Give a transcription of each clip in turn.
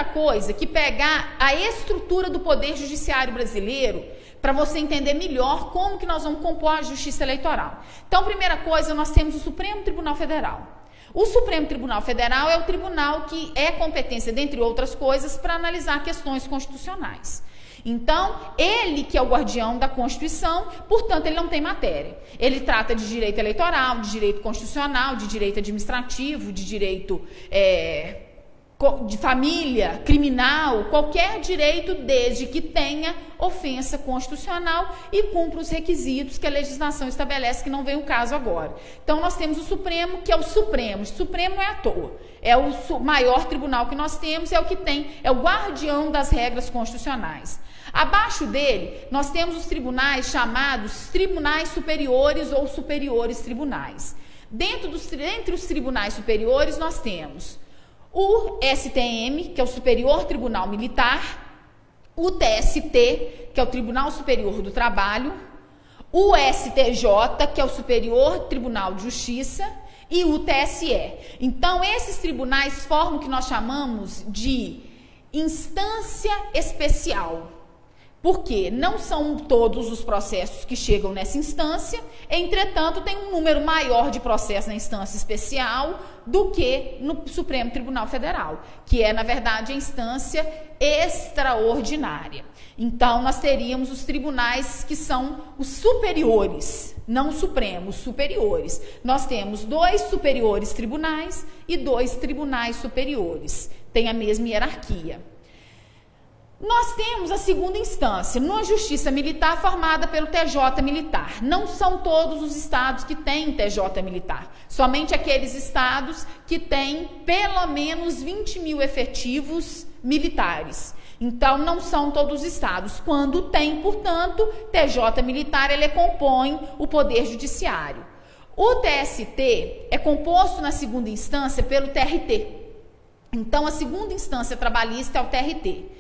coisa que pegar a estrutura do Poder Judiciário brasileiro para você entender melhor como que nós vamos compor a Justiça Eleitoral. Então, primeira coisa, nós temos o Supremo Tribunal Federal. O Supremo Tribunal Federal é o tribunal que é competência, dentre outras coisas, para analisar questões constitucionais. Então, ele que é o guardião da Constituição, portanto, ele não tem matéria. Ele trata de direito eleitoral, de direito constitucional, de direito administrativo, de direito de família, criminal, qualquer direito desde que tenha ofensa constitucional e cumpra os requisitos que a legislação estabelece, que não vem o caso agora. Então, nós temos o Supremo, que é o Supremo. O Supremo não é à toa. É o maior tribunal que nós temos, é o que tem, é o guardião das regras constitucionais. Abaixo dele, nós temos os tribunais chamados tribunais superiores ou superiores tribunais. Entre os tribunais superiores, nós temos o STM, que é o Superior Tribunal Militar, o TST, que é o Tribunal Superior do Trabalho, o STJ, que é o Superior Tribunal de Justiça, e o TSE. Então, esses tribunais formam o que nós chamamos de instância especial. Porque não são todos os processos que chegam nessa instância, entretanto, tem um número maior de processos na instância especial do que no Supremo Tribunal Federal, que é, na verdade, a instância extraordinária. Então, nós teríamos os tribunais que são os superiores, não os supremos, os superiores. Nós temos 2 superiores tribunais e 2 tribunais superiores, tem a mesma hierarquia. Nós temos a segunda instância, numa justiça militar formada pelo TJ militar. Não são todos os estados que têm TJ militar, somente aqueles estados que têm pelo menos 20 mil efetivos militares. Então, não são todos os estados. Quando tem, portanto, TJ militar, ele compõe o Poder Judiciário. O TST é composto na segunda instância pelo TRT. Então, a segunda instância trabalhista é o TRT.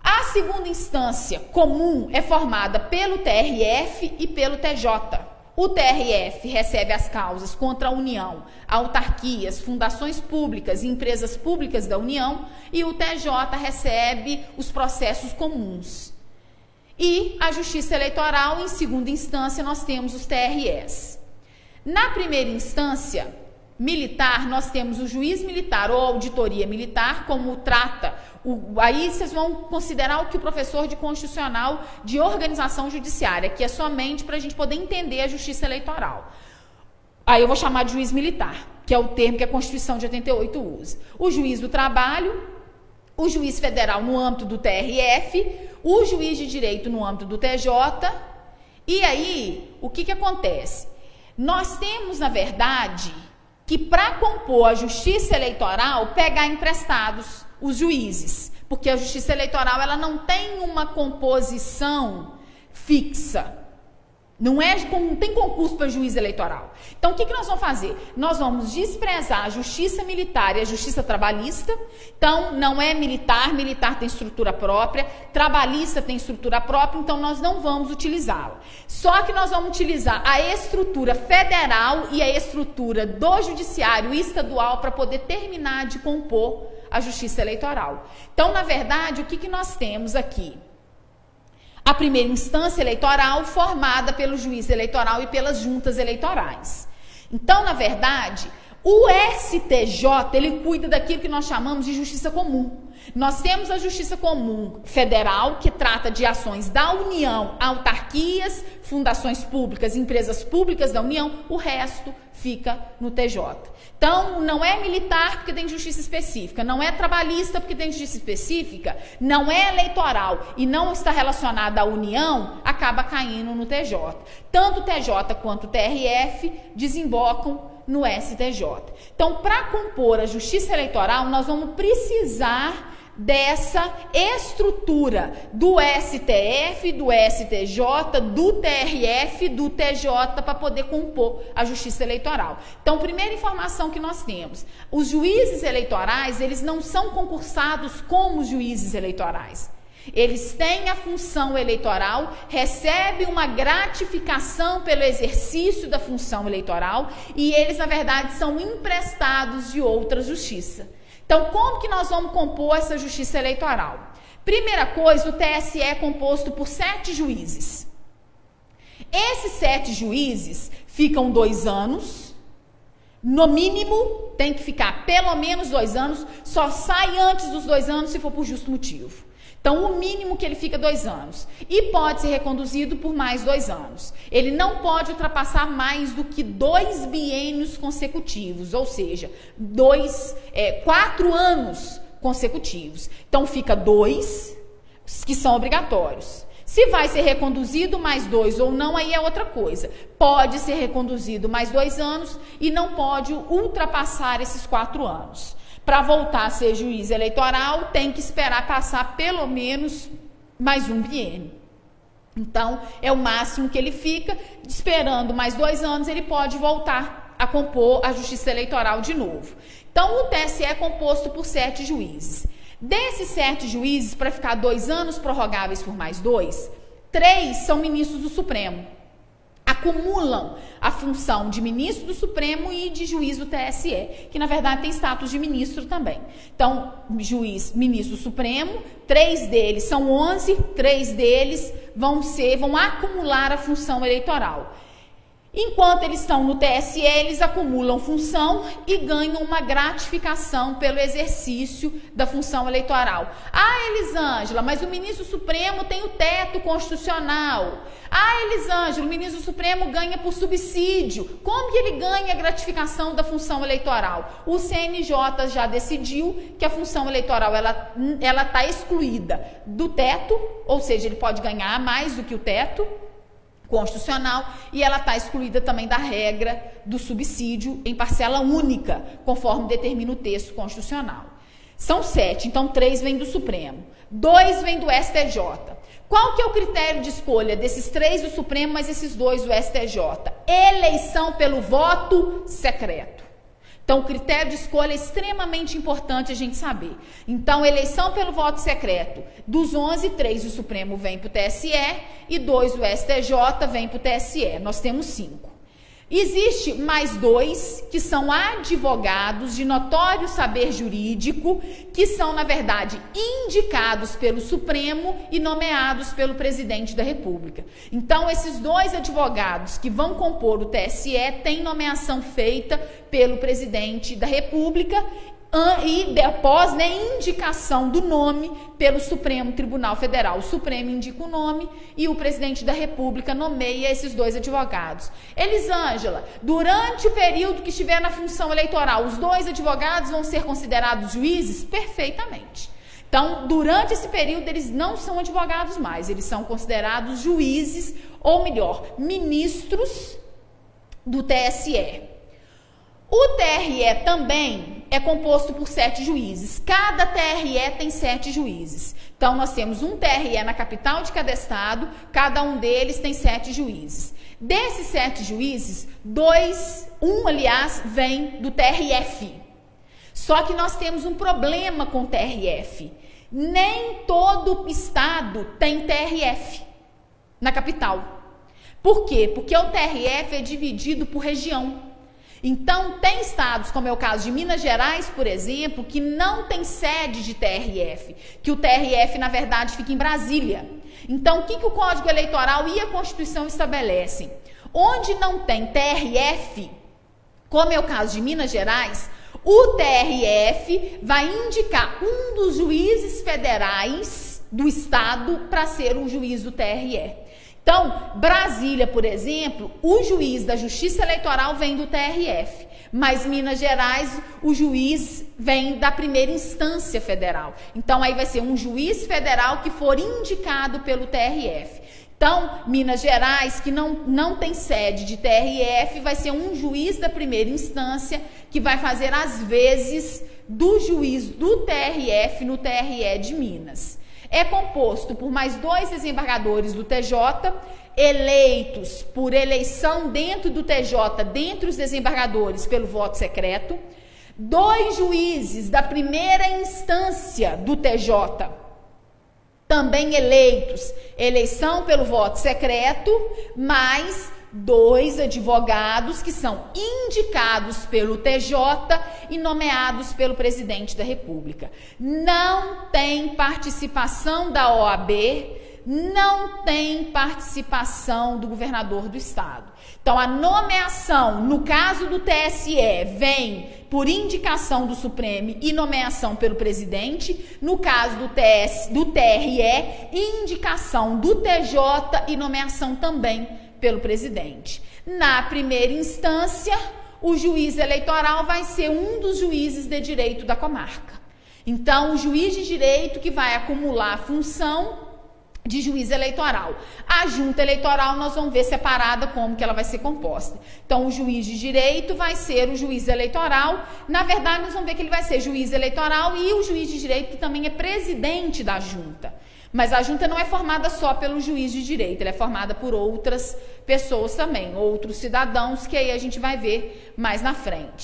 A segunda instância comum é formada pelo TRF e pelo TJ. O TRF recebe as causas contra a União, autarquias, fundações públicas e empresas públicas da União, e o TJ recebe os processos comuns. E a Justiça Eleitoral, em segunda instância, nós temos os TREs. Na primeira instância militar, nós temos o juiz militar ou auditoria militar, como trata. Aí vocês vão considerar o que o professor de constitucional de organização judiciária, que é somente para a gente poder entender a justiça eleitoral. Aí eu vou chamar de juiz militar, que é o termo que a Constituição de 88 usa. O juiz do trabalho, o juiz federal no âmbito do TRF, o juiz de direito no âmbito do TJ. E aí, o que acontece? Nós temos, na verdade, que para compor a justiça eleitoral, pegar emprestados os juízes, porque a justiça eleitoral ela não tem uma composição fixa, não tem concurso para juiz eleitoral. Então, o que nós vamos fazer? Nós vamos desprezar a justiça militar e a justiça trabalhista. Então, não é militar, militar tem estrutura própria, trabalhista tem estrutura própria, então nós não vamos utilizá-la. Só que nós vamos utilizar a estrutura federal e a estrutura do judiciário estadual para poder terminar de compor a justiça eleitoral. Então, na verdade, o que nós temos aqui? A primeira instância eleitoral formada pelo juiz eleitoral e pelas juntas eleitorais. Então, na verdade, o STJ, ele cuida daquilo que nós chamamos de justiça comum. Nós temos a justiça comum federal, que trata de ações da União, autarquias, fundações públicas, empresas públicas da União, o resto fica no TJ. Então, não é militar porque tem justiça específica, não é trabalhista porque tem justiça específica, não é eleitoral e não está relacionada à União, acaba caindo no TJ. Tanto o TJ quanto o TRF desembocam no STJ. Então, para compor a justiça eleitoral, nós vamos precisar dessa estrutura do STF, do STJ, do TRF, do TJ para poder compor a justiça eleitoral. Então, primeira informação que nós temos, os juízes eleitorais, eles não são concursados como juízes eleitorais. Eles têm a função eleitoral, recebem uma gratificação pelo exercício da função eleitoral e eles, na verdade, são emprestados de outra justiça. Então, como que nós vamos compor essa justiça eleitoral? Primeira coisa, o TSE é composto por 7 juízes. Esses 7 juízes ficam 2 anos, no mínimo tem que ficar pelo menos 2 anos, só sai antes dos 2 anos se for por justo motivo. Então, o mínimo que ele fica 2 anos. E pode ser reconduzido por mais 2 anos. Ele não pode ultrapassar mais do que 2 biênios consecutivos, ou seja, 4 anos consecutivos. Então, fica 2 que são obrigatórios. Se vai ser reconduzido mais 2 ou não, aí é outra coisa. Pode ser reconduzido mais 2 anos e não pode ultrapassar esses 4 anos. Para voltar a ser juiz eleitoral, tem que esperar passar pelo menos mais um biênio. Então, é o máximo que ele fica. Esperando mais 2 anos, ele pode voltar a compor a justiça eleitoral de novo. Então, o TSE é composto por 7 juízes. Desses 7 juízes, para ficar 2 anos prorrogáveis por mais 2, 3 são ministros do Supremo. Acumulam a função de ministro do Supremo e de juiz do TSE, que na verdade tem status de ministro também. Então, ministro do Supremo, 3 deles são 11, 3 deles vão acumular a função eleitoral. Enquanto eles estão no TSE, eles acumulam função e ganham uma gratificação pelo exercício da função eleitoral. Ah, Elisângela, mas o ministro Supremo tem o teto constitucional. Ah, Elisângela, o ministro Supremo ganha por subsídio. Como que ele ganha a gratificação da função eleitoral? O CNJ já decidiu que a função eleitoral ela está excluída do teto, ou seja, ele pode ganhar mais do que o teto constitucional, e ela está excluída também da regra do subsídio em parcela única, conforme determina o texto constitucional. São 7, então 3 vêm do Supremo, 2 vêm do STJ. Qual que é o critério de escolha desses 3 do Supremo, mas esses 2 do STJ? Eleição pelo voto secreto. Então, o critério de escolha é extremamente importante a gente saber. Então, eleição pelo voto secreto. Dos 11, 3 do Supremo vem para o TSE e 2 do STJ vem para o TSE. Nós temos 5. Existe mais 2 que são advogados de notório saber jurídico, que são, na verdade, indicados pelo Supremo e nomeados pelo presidente da República. Então, esses 2 advogados que vão compor o TSE têm nomeação feita pelo presidente da República e após indicação do nome pelo Supremo Tribunal Federal. O Supremo indica o nome e o presidente da República nomeia esses 2 advogados. Elisângela, durante o período que estiver na função eleitoral, os 2 advogados vão ser considerados juízes? Perfeitamente. Então, durante esse período, eles não são advogados mais, eles são considerados juízes, ou melhor, ministros do TSE. O TRE também é composto por 7 juízes. Cada TRE tem 7 juízes. Então, nós temos um TRE na capital de cada estado, cada um deles tem 7 juízes. Desses 7 juízes, aliás, vem do TRF. Só que nós temos um problema com o TRF. Nem todo estado tem TRF na capital. Por quê? Porque o TRF é dividido por região. Então, tem estados, como é o caso de Minas Gerais, por exemplo, que não tem sede de TRF, que o TRF, na verdade, fica em Brasília. Então, o que o Código Eleitoral e a Constituição estabelecem? Onde não tem TRF, como é o caso de Minas Gerais, o TRF vai indicar um dos juízes federais do estado para ser o juiz do TRE. Então, Brasília, por exemplo, o juiz da Justiça Eleitoral vem do TRF, mas Minas Gerais, o juiz vem da primeira instância federal. Então, aí vai ser um juiz federal que for indicado pelo TRF. Então, Minas Gerais, que não tem sede de TRF, vai ser um juiz da primeira instância que vai fazer as vezes do juiz do TRF no TRE de Minas. É composto por mais 2 desembargadores do TJ, eleitos por eleição dentro do TJ, dentre os desembargadores, pelo voto secreto, 2 juízes da primeira instância do TJ, também eleitos, eleição pelo voto secreto, mais 2 advogados que são indicados pelo TJ e nomeados pelo presidente da República. Não tem participação da OAB, não tem participação do governador do estado. Então, a nomeação, no caso do TSE, vem por indicação do Supremo e nomeação pelo presidente. No caso do TRE, indicação do TJ e nomeação também pelo presidente. Na primeira instância, o juiz eleitoral vai ser um dos juízes de direito da comarca. Então, o juiz de direito que vai acumular a função de juiz eleitoral. A junta eleitoral nós vamos ver separada como que ela vai ser composta. Então, o juiz de direito vai ser o juiz eleitoral. Na verdade, nós vamos ver que ele vai ser juiz eleitoral e o juiz de direito que também é presidente da junta. Mas a junta não é formada só pelo juiz de direito, ela é formada por outras pessoas também, outros cidadãos, que aí a gente vai ver mais na frente.